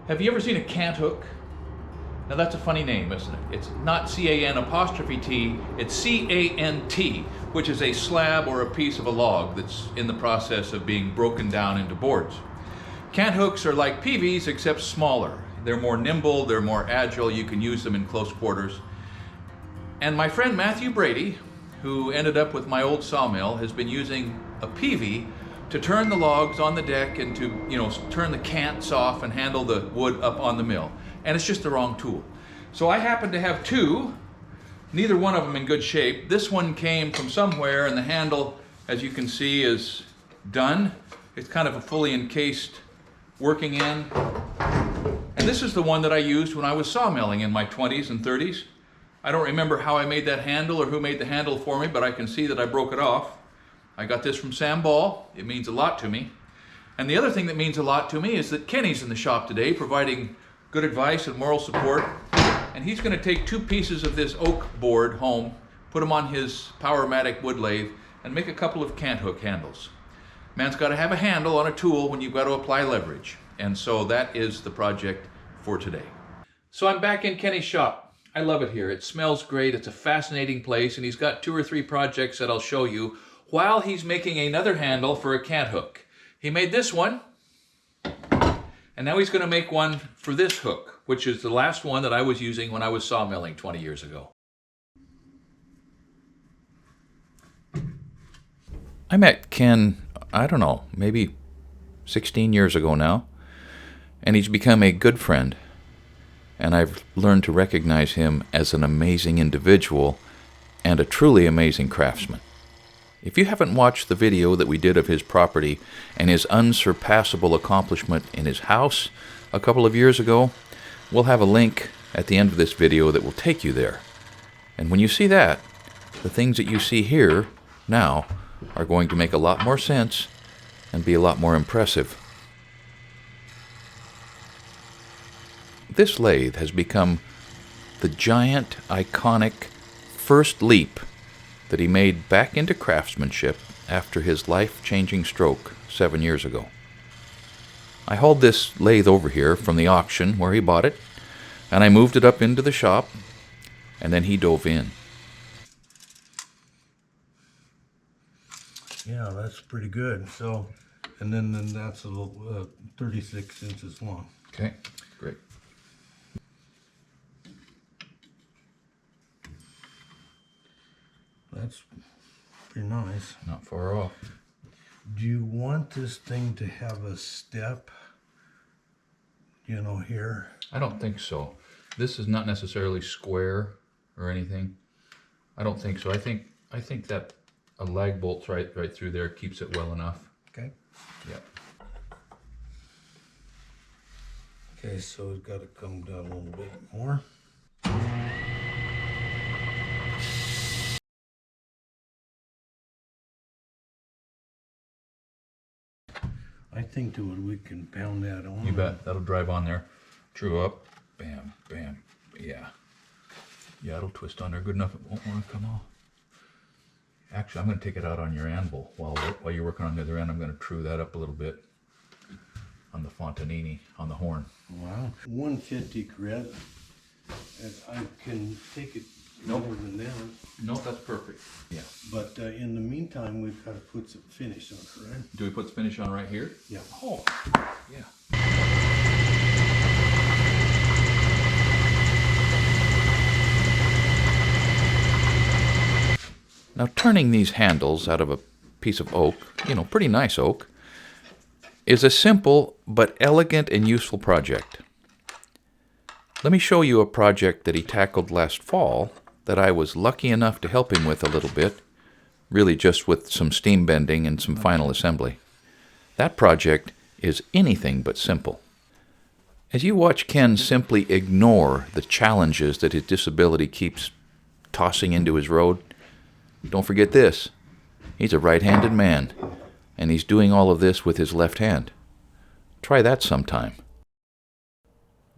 Have you ever seen a cant hook? Now that's a funny name, isn't it? It's not C-A-N apostrophe T, it's C-A-N-T, which is a slab or a piece of a log that's in the process of being broken down into boards. Cant hooks are like PVs except smaller. They're more nimble, they're more agile, you can use them in close quarters. And my friend Matthew Brady, who ended up with my old sawmill, has been using a PV to turn the logs on the deck and to, turn the cants off and handle the wood up on the mill. And it's just the wrong tool. So I happen to have two, neither one of them in good shape. This one came from somewhere and the handle, as you can see, is done. It's kind of a fully encased working end. And this is the one that I used when I was sawmilling in my 20s and 30s. I don't remember how I made that handle or who made the handle for me, but I can see that I broke it off. I got this from Sam Ball. It means a lot to me. And the other thing that means a lot to me is that Kenny's in the shop today providing good advice and moral support. And he's going to take two pieces of this oak board home, put them on his Powermatic wood lathe, and make a couple of cant hook handles. Man's got to have a handle on a tool when you've got to apply leverage. And so that is the project for today. So I'm back in Kenny's shop. I love it here. It smells great. It's a fascinating place. And he's got 2 or 3 projects that I'll show you while he's making another handle for a cant hook. He made this one. And now he's going to make one for this hook, which is the last one that I was using when I was sawmilling 20 years ago. I met Ken, I don't know, maybe 16 years ago now, and he's become a good friend. And I've learned to recognize him as an amazing individual and a truly amazing craftsman. If you haven't watched the video that we did of his property and his unsurpassable accomplishment in his house a couple of years ago, we'll have a link at the end of this video that will take you there. And when you see that, the things that you see here now are going to make a lot more sense and be a lot more impressive. This lathe has become the giant, iconic first leap that he made back into craftsmanship after his life-changing stroke 7 years ago. I hauled this lathe over here from the auction where he bought it, and I moved it up into the shop, and then he dove in. Yeah, that's pretty good. So, and then that's a little 36 inches long. Okay, great. That's pretty nice. Not far off. Do you want this thing to have a step, here? I don't think so. This is not necessarily square or anything. I don't think so. I think that a lag bolt right through there keeps it well enough. Okay. Yep. Okay, so it's got to come down a little bit more. I think that we can pound that on. You bet. That'll drive on there. True up. Bam, bam. Yeah. Yeah, it'll twist on there good enough it won't want to come off. Actually, I'm going to take it out on your anvil while you're working on the other end. I'm going to true that up a little bit on the Fontanini, on the horn. Wow. 150 grit. And I can take it more than that. Nope, that's perfect. Yeah. But in the meantime, we've got to put some finish on it, right? Do we put the finish on right here? Yeah. Oh, yeah. Now, turning these handles out of a piece of oak, pretty nice oak, is a simple but elegant and useful project. Let me show you a project that he tackled last fall that I was lucky enough to help him with a little bit, really just with some steam bending and some final assembly. That project is anything but simple. As you watch Ken simply ignore the challenges that his disability keeps tossing into his road, don't forget this. He's a right-handed man, and he's doing all of this with his left hand. Try that sometime.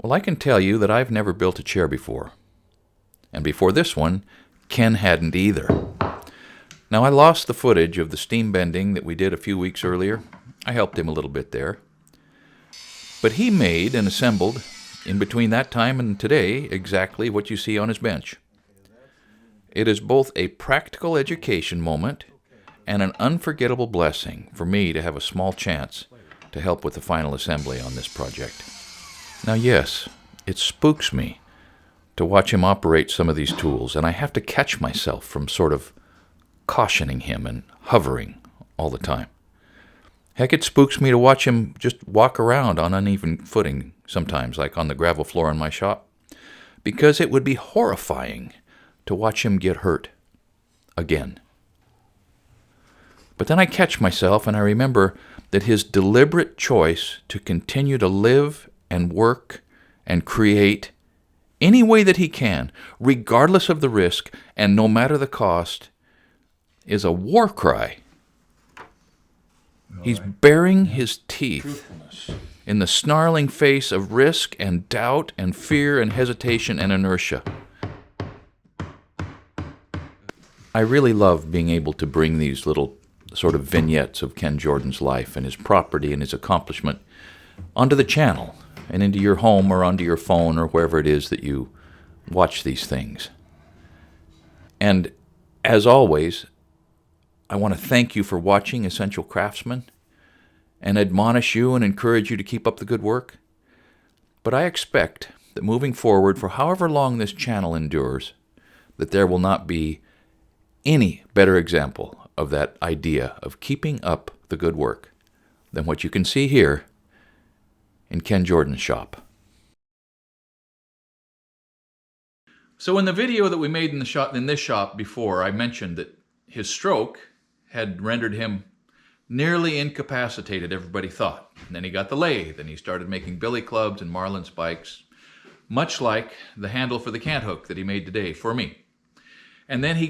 Well, I can tell you that I've never built a chair before. And before this one, Ken hadn't either. Now, I lost the footage of the steam bending that we did a few weeks earlier. I helped him a little bit there. But he made and assembled, in between that time and today, exactly what you see on his bench. It is both a practical education moment and an unforgettable blessing for me to have a small chance to help with the final assembly on this project. Now, yes, it spooks me to watch him operate some of these tools, and I have to catch myself from sort of cautioning him and hovering all the time. Heck, it spooks me to watch him just walk around on uneven footing sometimes, like on the gravel floor in my shop, because it would be horrifying to watch him get hurt again. But then I catch myself and I remember that his deliberate choice to continue to live and work and create any way that he can, regardless of the risk and no matter the cost, is a war cry. He's baring his teeth in the snarling face of risk and doubt and fear and hesitation and inertia. I really love being able to bring these little sort of vignettes of Ken Jordan's life and his property and his accomplishment onto the channel and into your home or onto your phone or wherever it is that you watch these things. And as always, I want to thank you for watching Essential Craftsman and admonish you and encourage you to keep up the good work. But I expect that moving forward, for however long this channel endures, that there will not be any better example of that idea of keeping up the good work than what you can see here in Ken Jordan's shop. So in the video that we made in this shop before, I mentioned that his stroke had rendered him nearly incapacitated, everybody thought. And then he got the lathe and he started making billy clubs and marlin spikes, much like the handle for the Cant Hook that he made today for me. And then he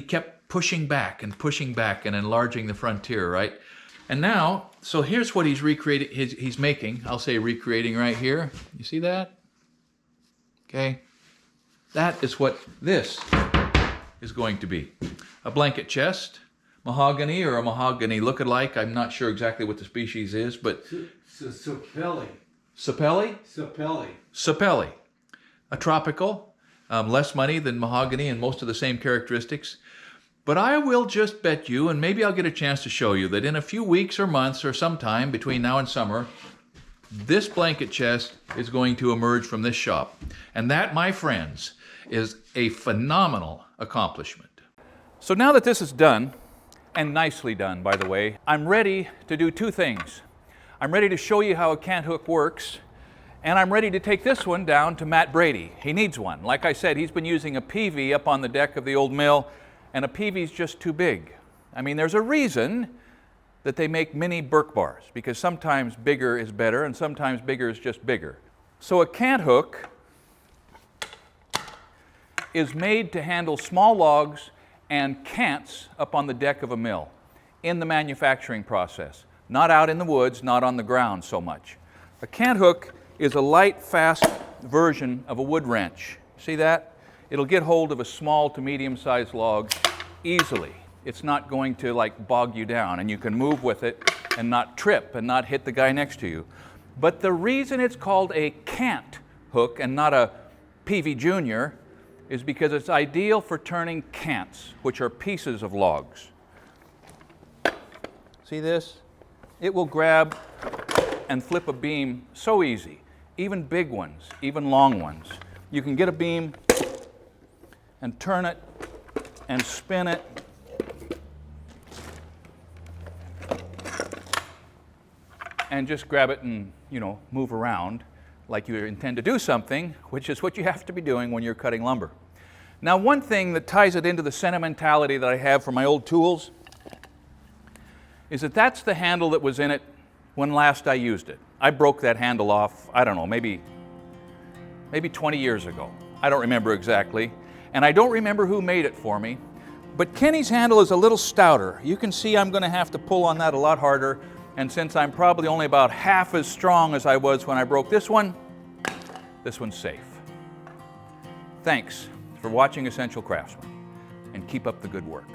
kept pushing back and enlarging the frontier, right? And now, so here's what he's recreating, he's making, I'll say recreating right here. You see that? Okay. That is what this is going to be. A blanket chest, mahogany or a mahogany look-alike. I'm not sure exactly what the species is, but... Sapelli. Sapelli? Sapelli. Sapelli. A tropical, less money than mahogany and most of the same characteristics. But I will just bet you, and maybe I'll get a chance to show you, that in a few weeks or months or sometime between now and summer, this blanket chest is going to emerge from this shop. And that, my friends, is a phenomenal accomplishment. So now that this is done, and nicely done, by the way, I'm ready to do two things. I'm ready to show you how a Cant Hook works, and I'm ready to take this one down to Matt Brady. He needs one. Like I said, he's been using a PV up on the deck of the old mill, and a PV is just too big. I mean, there's a reason that they make mini Burke bars, because sometimes bigger is better, and sometimes bigger is just bigger. So a Cant Hook is made to handle small logs and cants up on the deck of a mill in the manufacturing process, not out in the woods, not on the ground so much. A Cant Hook is a light, fast version of a wood wrench. See that? It'll get hold of a small to medium-sized log easily. It's not going to like bog you down, and you can move with it and not trip and not hit the guy next to you. But the reason it's called a Cant Hook and not a PV Junior is because it's ideal for turning cants, which are pieces of logs. See this? It will grab and flip a beam so easy, even big ones, even long ones. You can get a beam and turn it and spin it. And just grab it and, move around like you intend to do something, which is what you have to be doing when you're cutting lumber. Now, one thing that ties it into the sentimentality that I have for my old tools is that that's the handle that was in it when last I used it. I broke that handle off, I don't know, maybe 20 years ago. I don't remember exactly. And I don't remember who made it for me. But Kenny's handle is a little stouter. You can see I'm going to have to pull on that a lot harder. And since I'm probably only about half as strong as I was when I broke this one's safe. Thanks for watching Essential Craftsman, and keep up the good work.